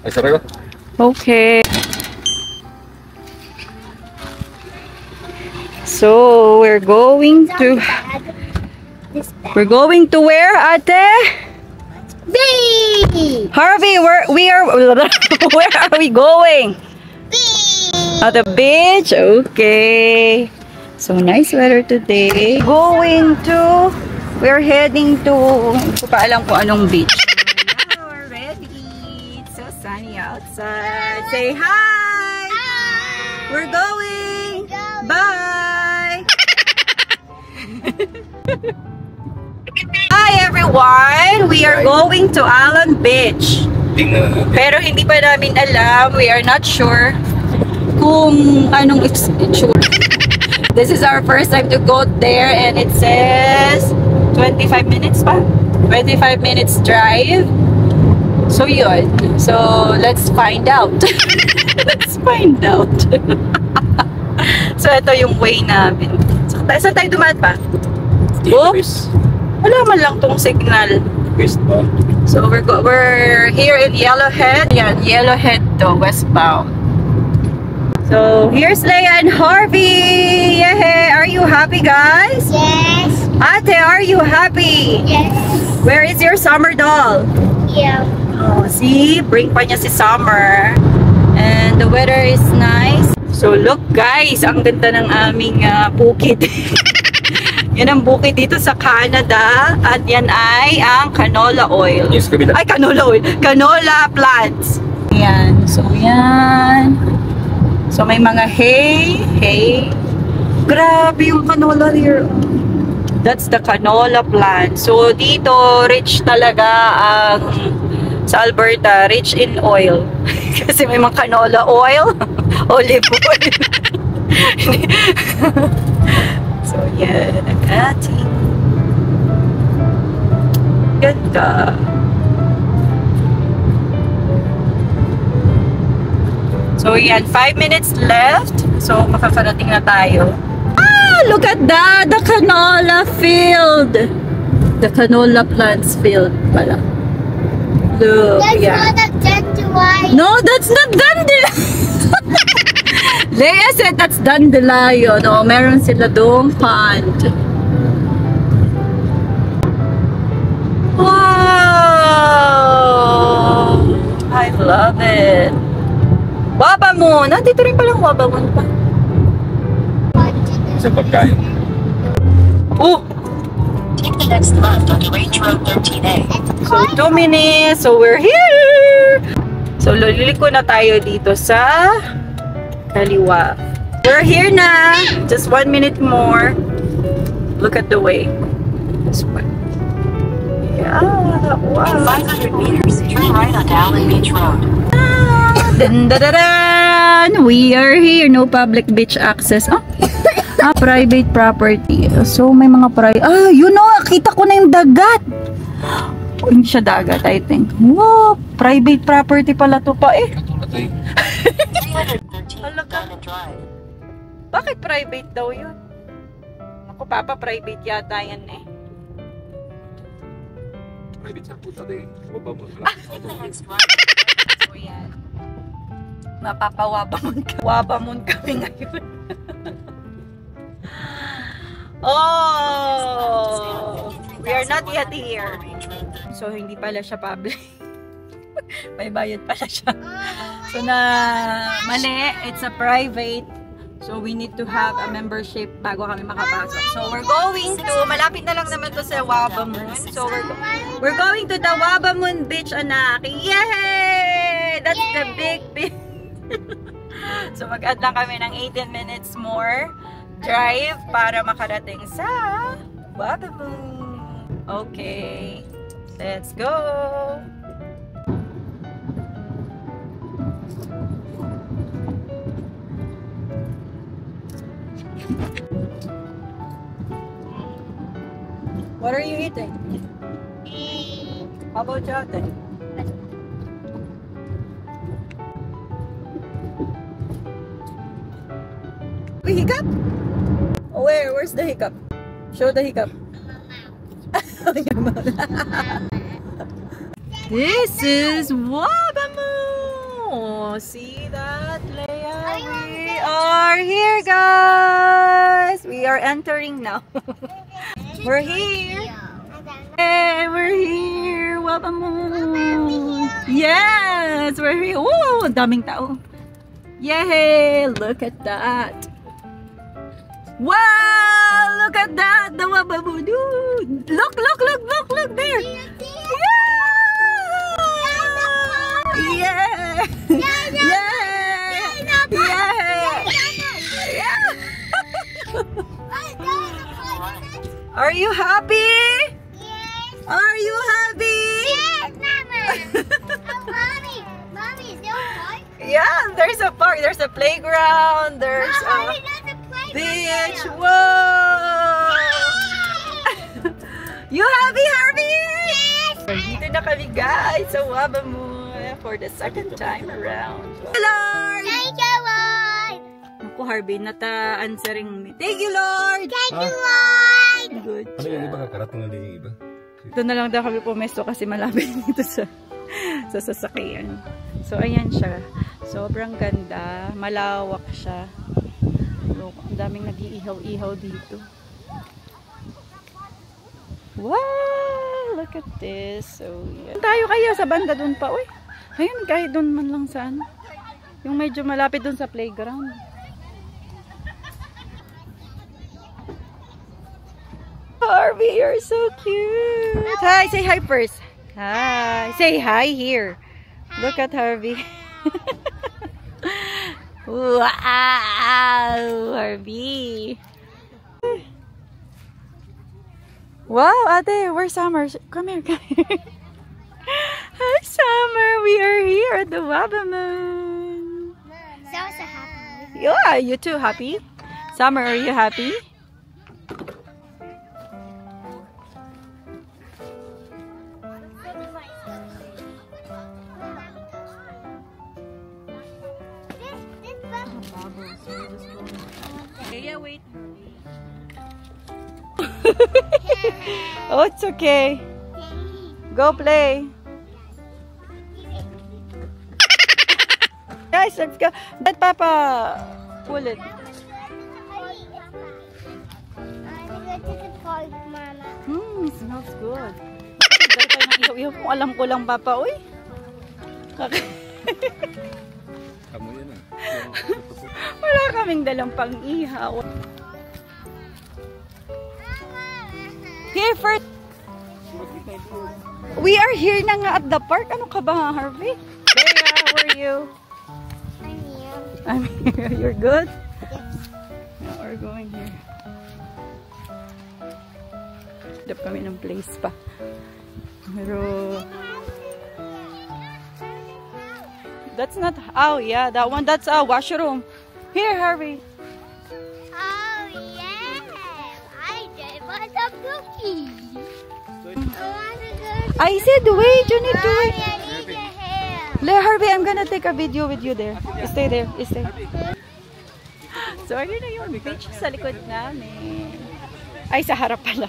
Ay, sorry ko. Okay. So, we're going to where, Ate? B. Harvey, where are we going? B. At the beach? Okay. So, nice weather today. We're heading to, hindi ko pa alam kung anong beach. Now we're ready. It's so sunny outside. Say hi! Hi. We're going! Bye! Hi everyone! We are going to Allen Beach. Pero hindi pa namin alam, we are not sure kung anong itsura. This is our first time to go there and it says 25 minutes pa? 25 minutes drive. So yun. So let's find out. Let's find out. So ito yung way namin. So, saan tayo dumaan pa? Oops! Wala man lang tong signal. So we're here in Yellowhead. Yan, Yellowhead to, westbound. So here's Leia and Harvey. Yay! Are you happy, guys? Yes. Ate, are you happy? Yes. Where is your summer doll? Yeah. Oh, see? Bring pa niya si Summer. And the weather is nice. So look guys, ang ganda ng aming bukid. Yan ang bukid dito sa Canada. At yan ay ang canola oil. Yes, Ay, canola oil. Canola plants. Yan. So yan. So may mga hay. Grabe yung canola here. That's the canola plant. So dito rich talaga ang sa Alberta, rich in oil. Kasi may mga canola oil, olive oil. So yan, ang ating ganda. So yan, 5 minutes left. So makakarating na tayo. Ah, look at that! The canola field! The canola plants field pala. Look, That's yeah. not a dandelion. No, that's not dandelion! Leia said that's dandelion. Oh, meron sila doong pond. Wow! I love it. Wabamon! Nandito rin palang Wabamon pa. Sa pagkain. Oh! Take the next left onto Range Road 13A. So, 2 minutes. So, we're here! So, liliko na tayo dito sa kaliwa. We're here na! Just 1 minute more. Look at the way. This one. Yeah! Wow! 500 meters, turn right onto Allen Beach Road. Dun, da, da, dan! We are here. No public beach access. Oh. Private property. So, may mga yun o! Kita ko na yung dagat! Oh, hindi siya dagat, I think. Wow! Private property pala to pa eh. 313 Diamond Drive. Bakit private daw yun? Ako, Papa, private yata yan eh. Private sa puta din. Wabamon. Next right. So, yan. Wabamon kami ngayon. Oh! We are not yet here. So, hindi pala siya public. May bayad pala siya. So, mali. It's a private. So, we need to have a membership bago kami makapasok. So, we're going to, malapit na lang naman to sa Wabamon. So, we're going to the Wabamon Beach, anak. Yay! That's the big. So, mag-add lang kami ng 18 minutes more drive para makarating sa Wabamon. Okay. Let's go! What are you eating? How about you, Ate? We hiccup? Oh, where's the hiccup? Show the hiccup. This is Wabamon! Oh, see that, Leia? We are here, guys. We are entering now. We're here. Hey, we're here. Wabamoon. Yes, we're here. Oh, ang daming tao. Yay! Look at that. Wow! Look at that. The Wabamoon. Look there. Yeah! Yeah! Are you happy? Yes. Are you happy? Yes, Mama. Oh, Mommy, is there a park? Yeah, there's a park. There's a playground. There's Mommy, a there's a playground beach. there. Whoa! You happy, Harvey? Yes. Dito na kami, guys, sa Wabamoon for the second time around. Lord! Thank you, Lord. Ako, Harvey, nata-answering me. Thank you, Lord! Thank you, Lord. Good Ano yung job. iba kakarating na din yung iba? Ito na lang daw kami pumesto kasi malapit dito sa sasakyan. So, ayan siya. Sobrang ganda. Malawak siya. Look, ang daming nag-iihaw-ihaw dito. Wow! Look at this. So, yeah. Tayo kaya sa banda dun pa. Uy, ayun, kahit dun man lang sa ano. Yung medyo malapit dun sa playground. Harvey, you're so cute. Hi, say hi first. Hi. Say hi here. Look at Harvey. Wow, Harvey. Wow, ate, where's Summer? Come here, come here. Hi, Summer. We are here at the Wabamoon. So happy. Yeah, you too happy? Summer, are you happy? Yeah, wait. Oh, it's okay. Go play. Guys, let's go. Let Papa pull it. Smells good. Dahil tayo ng ihaw-ihaw kung alam ko lang, Papa. Uy. Kamu yan ah. Wala kaming dalang pang-ihaw. Here first. We are here na nga at the park. Ano ka ba, Harvey? Leia, how are you? I'm here. I'm here. You're good? Yes. Yeah, we're going here. Dap kami ng place pa. Pero that's not, oh yeah, that one, that's a washroom. Here, Harvey. Oh, yeah. I just want some cookies. I want to go. I said wait, you need to wait. Mommy, I need your hair. Le, Harvey, I'm gonna take a video with you there. Stay there, stay. So, ayun na yung beach sa likod namin. Ay, sa harap pala.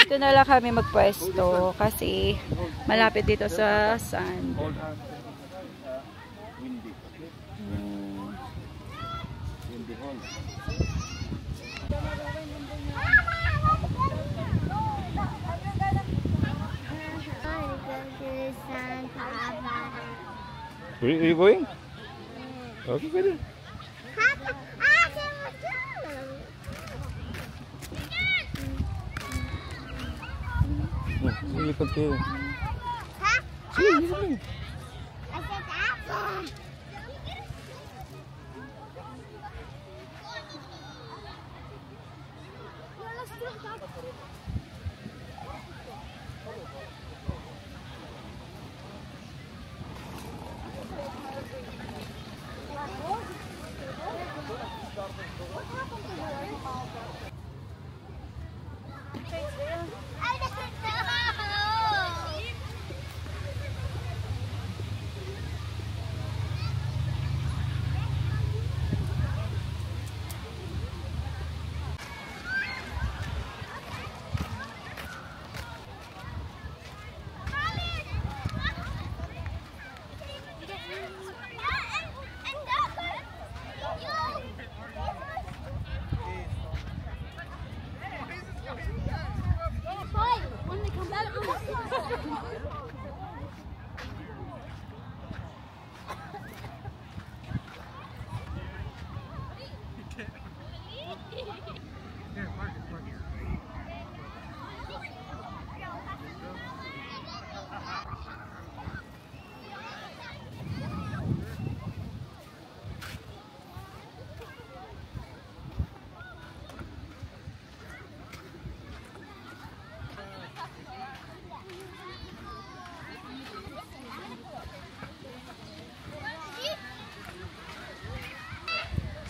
Dito na lang kami magpwesto kasi malapit dito sa sand. Where are you going? Okay, pwede. Lipad kayo. Sige, sige.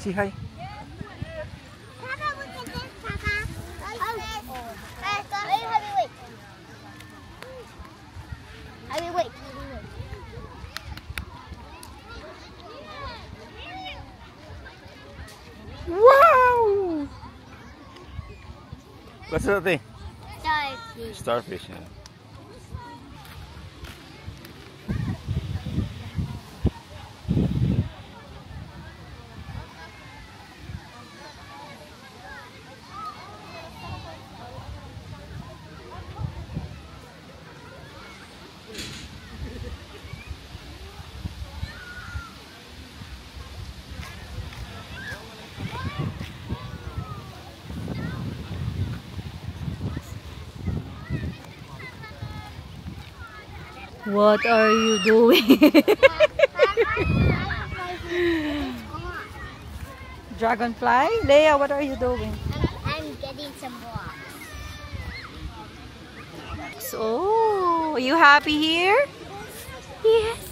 Say hi. Papa, look at this, Papa. Abby, wait. Wow! What's that thing? Starfish. Starfish, yeah. What are you doing? Dragonfly? Leia, what are you doing? I'm getting some blocks. Oh, are you happy here? Yes.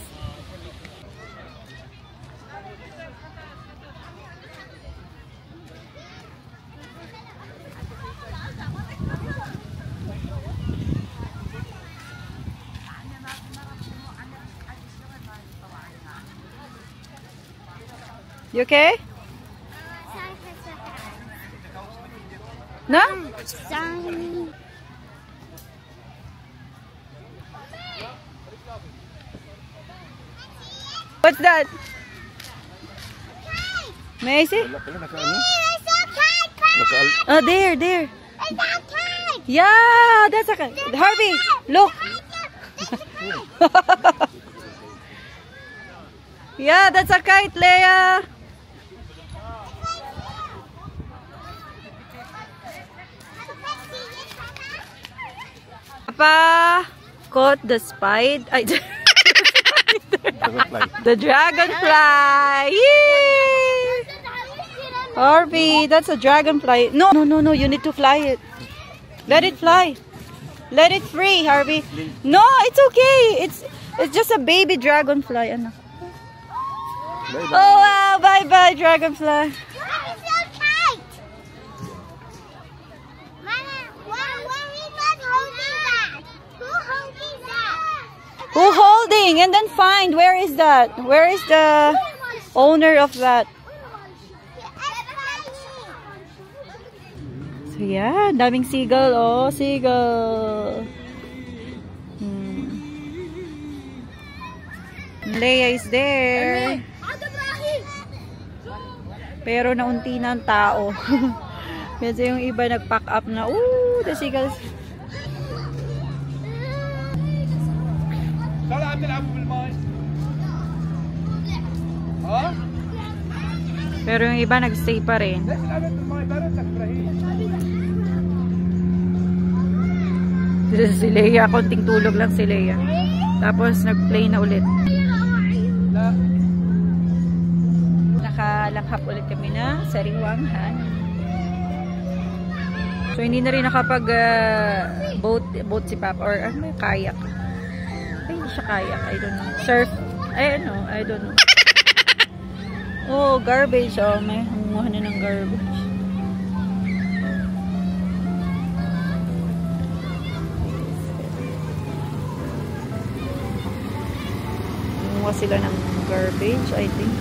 You okay? No? Sorry. What's that? May I see? It's a kite, Papa. Oh, there. It's a kite. Yeah, that's a kite. Harvey, look. Yeah, that's a kite, Leia. Papa caught the spider. Dragonfly. The dragonfly. Yay! Harvey, that's a dragonfly. No, you need to fly it. Let it fly. Let it free, Harvey. No, it's okay. It's just a baby dragonfly. Ano? Oh wow, bye-bye dragonfly. It's a kite. Mama, why is that holding that? Who holding that? Who holding? And then find where is that? Where is the owner of that? So yeah, daming seagull. Oh, seagull. Leia is there. Pero naunti na ang tao. Kasi yung iba nag-pack up na. Ooh, the seagulls. Pero yung iba nag-stay pa rin. Si Leia, konting tulog lang si Leia. Tapos nag-play na ulit. Nakalanghap ulit kami na sariwanghan. So hindi na rin nakapag boat si Papa or kayak. Ay, hindi siya kayak. I don't know. Surf. I don't know. Oh, garbage. Oh, may humuha na ng garbage. Humuha sila ng garbage, I think.